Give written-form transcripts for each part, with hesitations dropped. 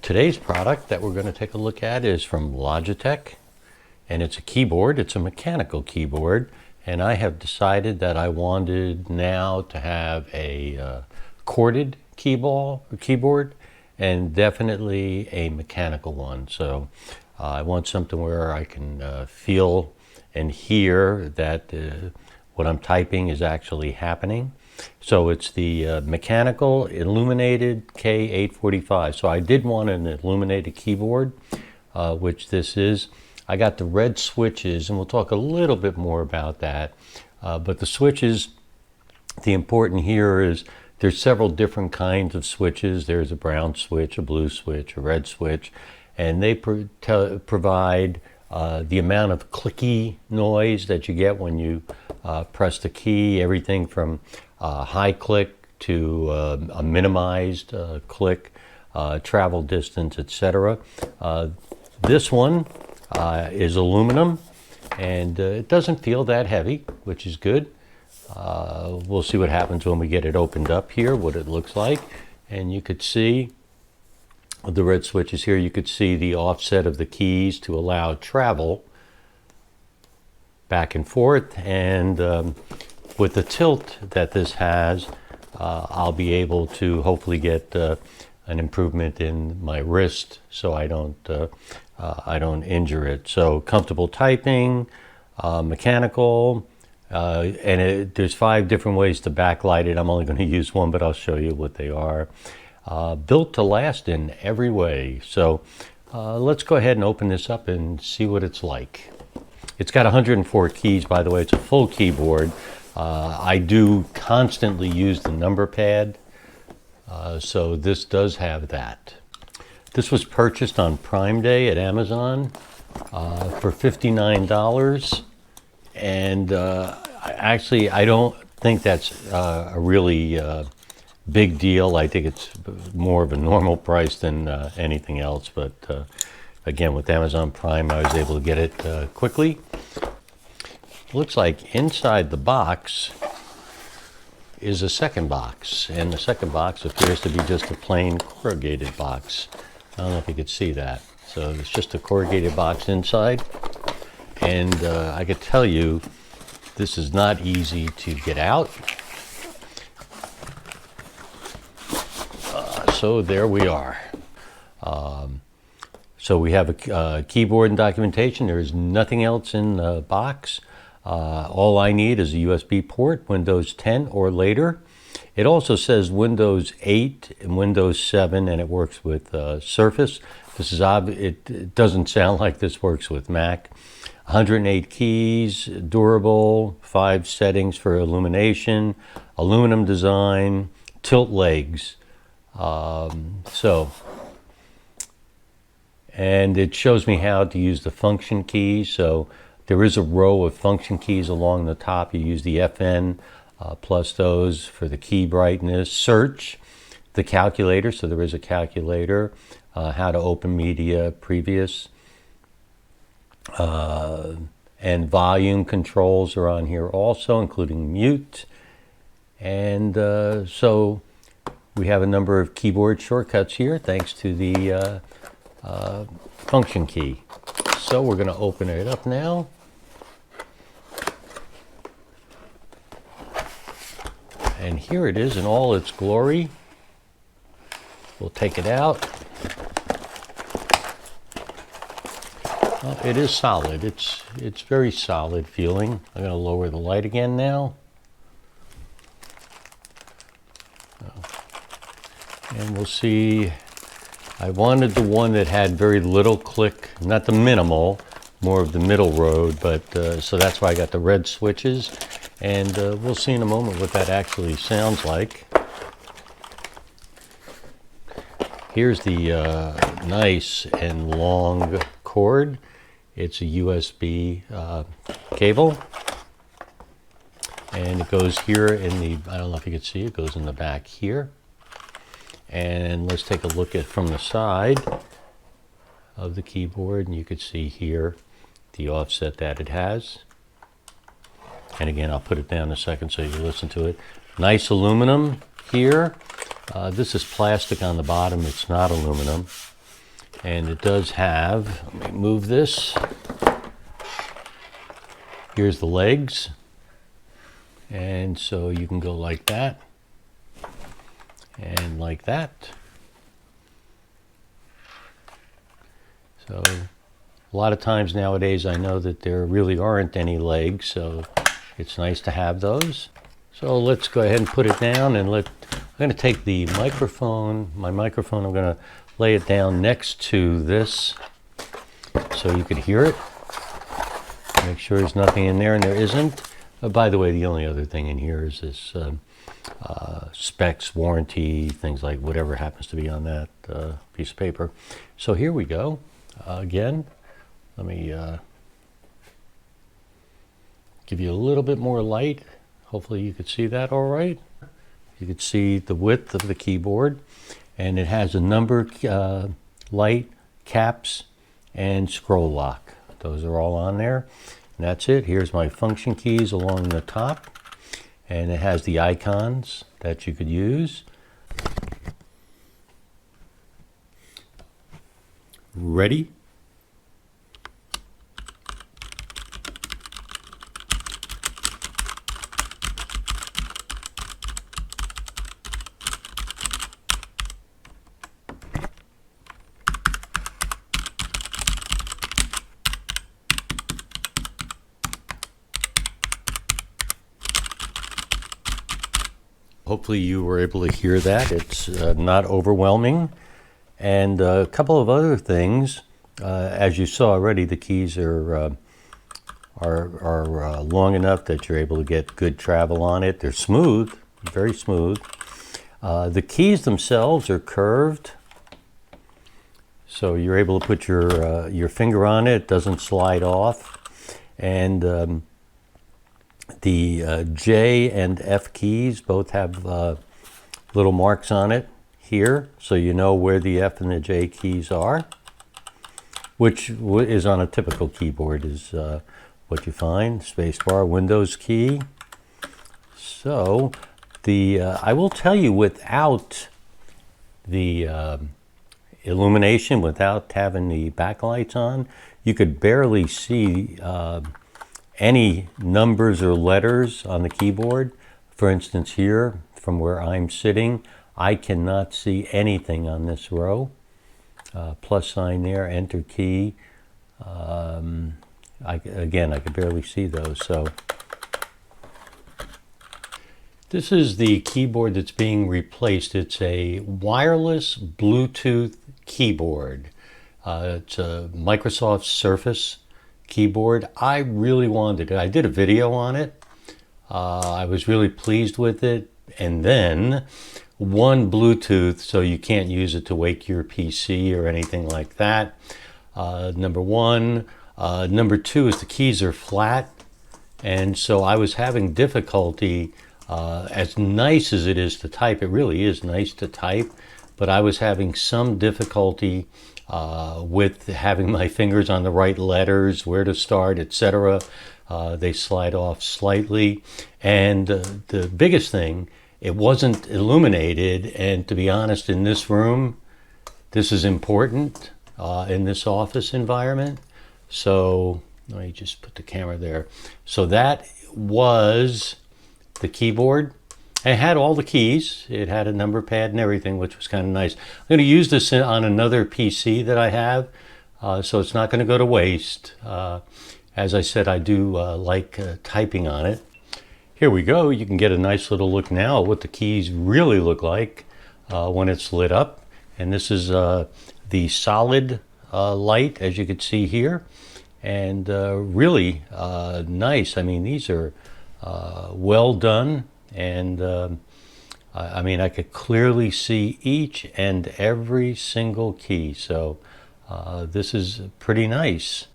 Today's product that we're going to take a look at is from Logitech, and it's a keyboard. It's a mechanical keyboard, and I have decided that I wanted now to have a corded keyboard and definitely a mechanical one. So I want something where I can feel and hear that what I'm typing is actually happening. So it's the mechanical Illuminated K845. So I did want an illuminated keyboard, which this is. I got the red switches, and we'll talk a little bit more about that. But the switches, the important here is there's several different kinds of switches. There's a brown switch, a blue switch, a red switch, and they provide the amount of clicky noise that you get when you press the key, everything from high click to a minimized click, travel distance, etc. This one is aluminum, and it doesn't feel that heavy, which is good. We'll see what happens when we get it opened up here, what it looks like. And you could see the red switches here. You could see the offset of the keys to allow travel back and forth. And with the tilt that this has, I'll be able to hopefully get an improvement in my wrist, so I don't injure it. So comfortable typing, mechanical, and there's 5 different ways to backlight it. I'm only going to use one, but I'll show you what they are. Built to last in every way. So let's go ahead and open this up and see what it's like. It's got 104 keys, by the way. It's a full keyboard. I do constantly use the number pad, so this does have that. This was purchased on Prime Day at Amazon for $59, and actually I don't think that's a really big deal. I think it's more of a normal price than anything else, but again, with Amazon Prime I was able to get it quickly. Looks like inside the box is a second box, and the second box appears to be just a plain corrugated box. I don't know if you could see that. So it's just a corrugated box inside, and I could tell you this is not easy to get out. So there we are. So we have a keyboard and documentation. There is nothing else in the box. All I need is a USB port, Windows 10 or later. It also says Windows 8 and Windows 7, and it works with Surface. This is it doesn't sound like this works with Mac. 108 keys, durable, 5 settings for illumination, aluminum design, tilt legs. And it shows me how to use the function keys. So there is a row of function keys along the top. You use the FN plus those for the key brightness, search, the calculator. So there is a calculator, how to open media, previous, and volume controls are on here also, including mute. And so we have a number of keyboard shortcuts here thanks to the function key. So we're going to open it up now. And here it is in all its glory. We'll take it out. Well, it is solid. It's very solid feeling. I'm going to lower the light again now. And we'll see. I wanted the one that had very little click, not the minimal, more of the middle road, but so that's why I got the red switches. And we'll see in a moment what that actually sounds like. Here's the nice and long cord. It's a USB cable. And it goes here in the, I don't know if you can see, it goes in the back here. And let's take a look at from the side of the keyboard, and you can see here the offset that it has. And again, I'll put it down in a second so you listen to it. Nice aluminum here. This is plastic on the bottom. It's not aluminum. And it does have, let me move this. Here's the legs. And so you can go like that and like that. So a lot of times nowadays I know that there really aren't any legs, so it's nice to have those. So let's go ahead and put it down, and I'm going to take the microphone, my microphone, I'm going to lay it down next to this so you could hear it. Make sure there's nothing in there, and there isn't. By the way, the only other thing in here is this specs, warranty, things like whatever happens to be on that piece of paper. So here we go. Again, let me give you a little bit more light. Hopefully you could see that all right. You could see the width of the keyboard, and it has a number light, caps, and scroll lock. Those are all on there. And that's it. Here's my function keys along the top, and it has the icons that you could use. Ready? Hopefully you were able to hear that. It's not overwhelming. And a couple of other things. As you saw already, the keys are long enough that you're able to get good travel on it. They're smooth, very smooth. The keys themselves are curved, so you're able to put your finger on it. It doesn't slide off. And the J and F keys both have little marks on it here, so you know where the F and the J keys are, which is on a typical keyboard is what you find. Spacebar, Windows key. So I will tell you, without the illumination, without having the backlights on, you could barely see any numbers or letters on the keyboard. For instance, here from where I'm sitting, I cannot see anything on this row. Plus sign there, enter key. Again, I could barely see those. So this is the keyboard that's being replaced. It's a wireless Bluetooth keyboard. It's a Microsoft Surface keyboard. I really wanted it. I did a video on it. I was really pleased with it. And then one Bluetooth, so you can't use it to wake your PC or anything like that. Number one. Number two is the keys are flat. And so I was having difficulty, as nice as it is to type, it really is nice to type, but I was having some difficulty with having my fingers on the right letters, where to start, etc. They slide off slightly. And the biggest thing, it wasn't illuminated. And to be honest, in this room, this is important in this office environment. So let me just put the camera there. So that was the keyboard. It had all the keys. It had a number pad and everything, which was kind of nice. I'm going to use this on another PC that I have, so it's not going to go to waste. As I said, I do like typing on it. Here we go. You can get a nice little look now at what the keys really look like when it's lit up. And this is the solid light, as you can see here. And really nice. I mean, these are well done. And I mean, I could clearly see each and every single key. So this is pretty nice.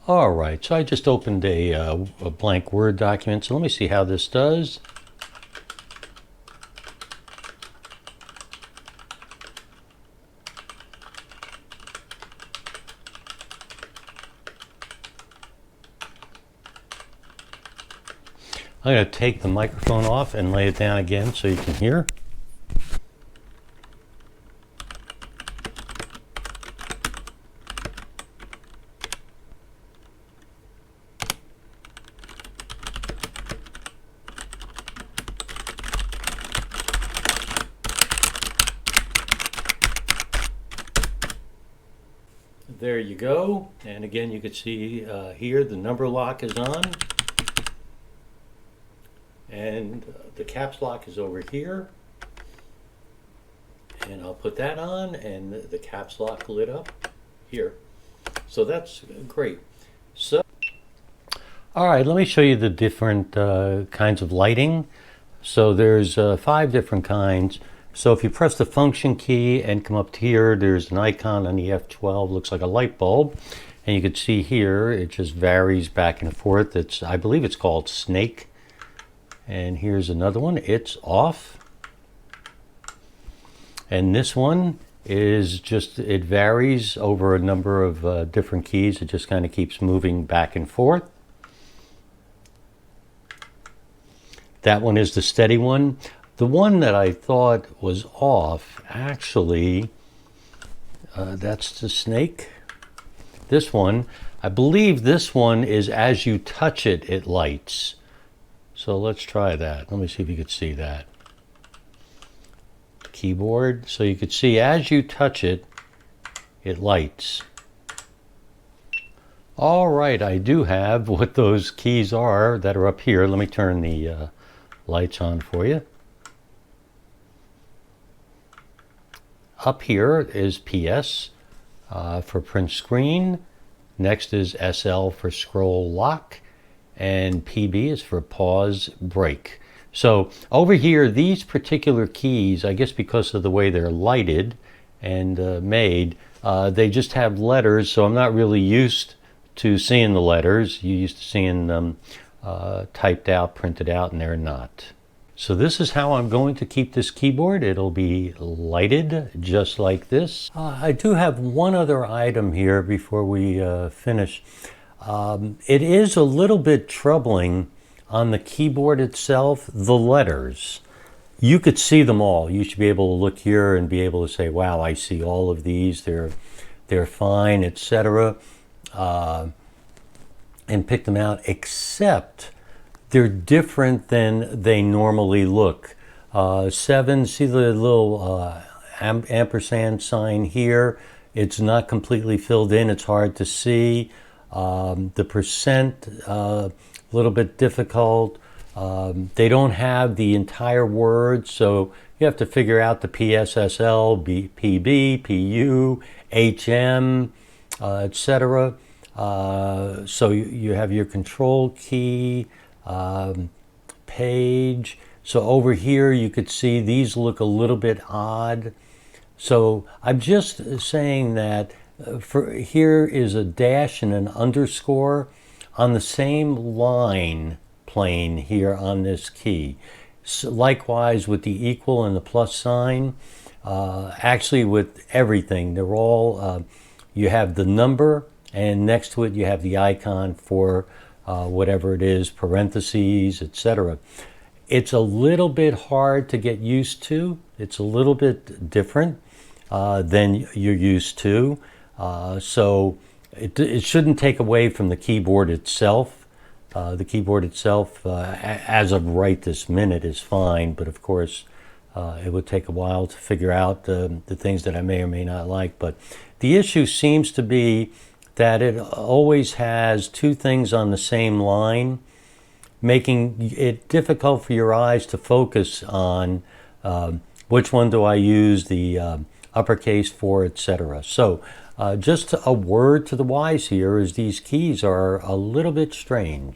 All right, so I just opened a blank Word document. So let me see how this does. I'm going to take the microphone off and lay it down again so you can hear. there you go. And again, you can see here the number lock is on. And the caps lock is over here. And I'll put that on, and the caps lock lit up here. So that's great. So, all right, let me show you the different kinds of lighting. So there's 5 different kinds. So if you press the function key and come up here, there's an icon on the F12, looks like a light bulb. And you can see here, it just varies back and forth. I believe it's called Snake. And here's another one, it's off. And this one is just, it varies over a number of different keys. It just kind of keeps moving back and forth. That one is the steady one. The one that I thought was off, actually, that's the Snake. This one, I believe this one is as you touch it, it lights. So let's try that. Let me see if you could see that. Keyboard, so you could see as you touch it, it lights. All right, I do have what those keys are that are up here. Let me turn the lights on for you. Up here is PS for print screen. Next is SL for scroll lock. And PB is for pause break. So over here, these particular keys, I guess because of the way they're lighted and made, they just have letters. So I'm not really used to seeing the letters. You're used to seeing them typed out, printed out, and they're not. So this is how I'm going to keep this keyboard. It'll be lighted just like this. I do have one other item here before we finish. It is a little bit troubling on the keyboard itself, the letters. You could see them all. You should be able to look here and be able to say, wow, I see all of these. They're fine, etc. And pick them out, except they're different than they normally look. 7, see the little ampersand sign here? It's not completely filled in. It's hard to see. The percent, a little bit difficult. They don't have the entire word, so you have to figure out the PSSL, PB, PU, HM, etc. So you have your control key, page. So over here you could see these look a little bit odd. So I'm just saying that here is a dash and an underscore on the same line plane here on this key. So likewise with the equal and the plus sign, actually with everything, they're all, you have the number and next to it you have the icon for whatever it is, parentheses, etc. It's a little bit hard to get used to. It's a little bit different than you're used to. So it shouldn't take away from the keyboard itself. The keyboard itself, as of right this minute, is fine, but of course it would take a while to figure out the things that I may or may not like. But the issue seems to be that it always has 2 things on the same line, making it difficult for your eyes to focus on which one do I use, the uppercase for, etc. So just a word to the wise here is these keys are a little bit strange.